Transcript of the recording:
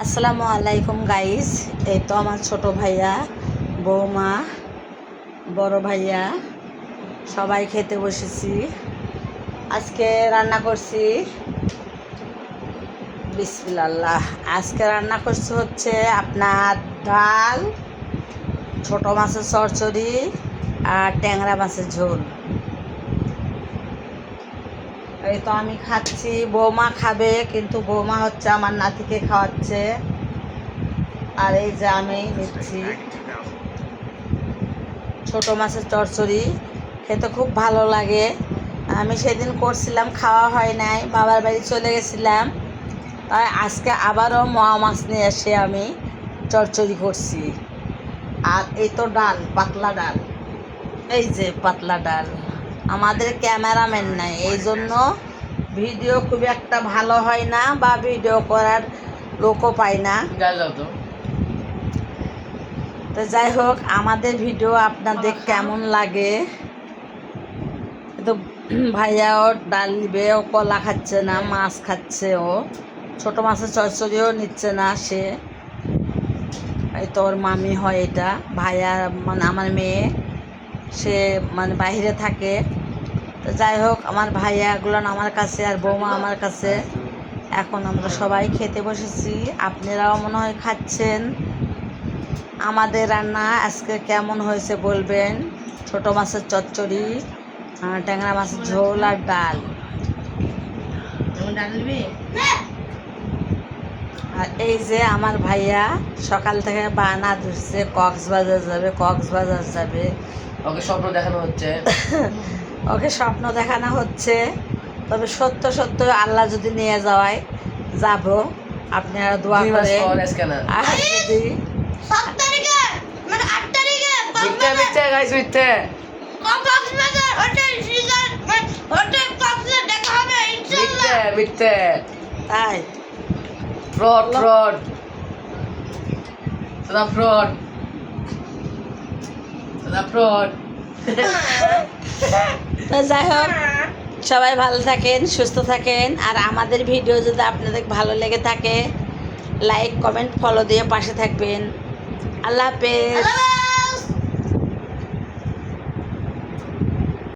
আসসালামু আলাইকুম গাইস। এই তো আমার ছোট ভাইয়া, বৌমা, বড় ভাইয়া সবাই খেতে বসেছি। আজকে রান্না করছি বিসমিল্লাহ। আজকে রান্না করছি হচ্ছে আপনার ডাল, ছোট মাছের চচ্চড়ি আর ট্যাংরা মাছের ঝোল। এই তো আমি খাচ্ছি, বৌমা খাবে, কিন্তু বৌমা হচ্ছে আমার নাতিকে খাওয়াচ্ছে। আর এই যে আমি নিচ্ছি ছোট মাছের চচ্চড়ি, খেতে খুব ভালো লাগে। আমি সেদিন করছিলাম, খাওয়া হয় নাই, বাবার বাড়ি চলে গেছিলাম। তাই আজকে আবারও মোয়া মাছ নিয়ে এসে আমি চচ্চড়ি করছি। আর এই তো ডাল, পাতলা ডাল, এই যে পাতলা ডাল। আমাদের ক্যামেরাম্যান নাই, এই জন্য ভিডিও খুব একটা ভালো হয় না, বা ভিডিও করার লোকও পাই না। তো যাই হোক, আমাদের ভিডিও আপনাদের কেমন লাগে। তো ভাইয়াও ডাল নিবে, ও কলা খাচ্ছে না, মাছ খাচ্ছে, ও ছোট মাছের চচ্চড়িও নিচ্ছে না সে। এই তো ওর মামি হয় এটা, ভাইয়া মানে আমার মেয়ে, সে মানে বাইরে থাকে। তো যাই হোক, আমার ভাইয়াগুলো আমার কাছে আর বৌমা আমার কাছে। এখন আমরা সবাই খেতে বসেছি, আপনারাও মনে হয় খাচ্ছেন। আমাদের রান্না আজকে কেমন হয়েছে বলবেন। ছোট মাছের চচ্চড়ি, ট্যাংরা মাছের ঝোল আর ডাল। আর এই যে আমার ভাইয়া সকাল থেকে বায়না ধরছে, কক্সবাজার যাবে। ওকে স্বপ্ন দেখানো হচ্ছে ওকে স্বপ্ন দেখানো হচ্ছে। তবে সত্য সত্য আল্লাহ যদি নিয়ে যাওয়ায় যাব, আপনারা দোয়া করে। আর যদি তাই ফ্রড তো যাই হোক, সবাই ভালো থাকেন, সুস্থ থাকেন। আর আমাদের ভিডিও যদি আপনাদের ভালো লেগে থাকে, লাইক, কমেন্ট, ফলো দিয়ে পাশে থাকবেন। আল্লাহ হাফেজ।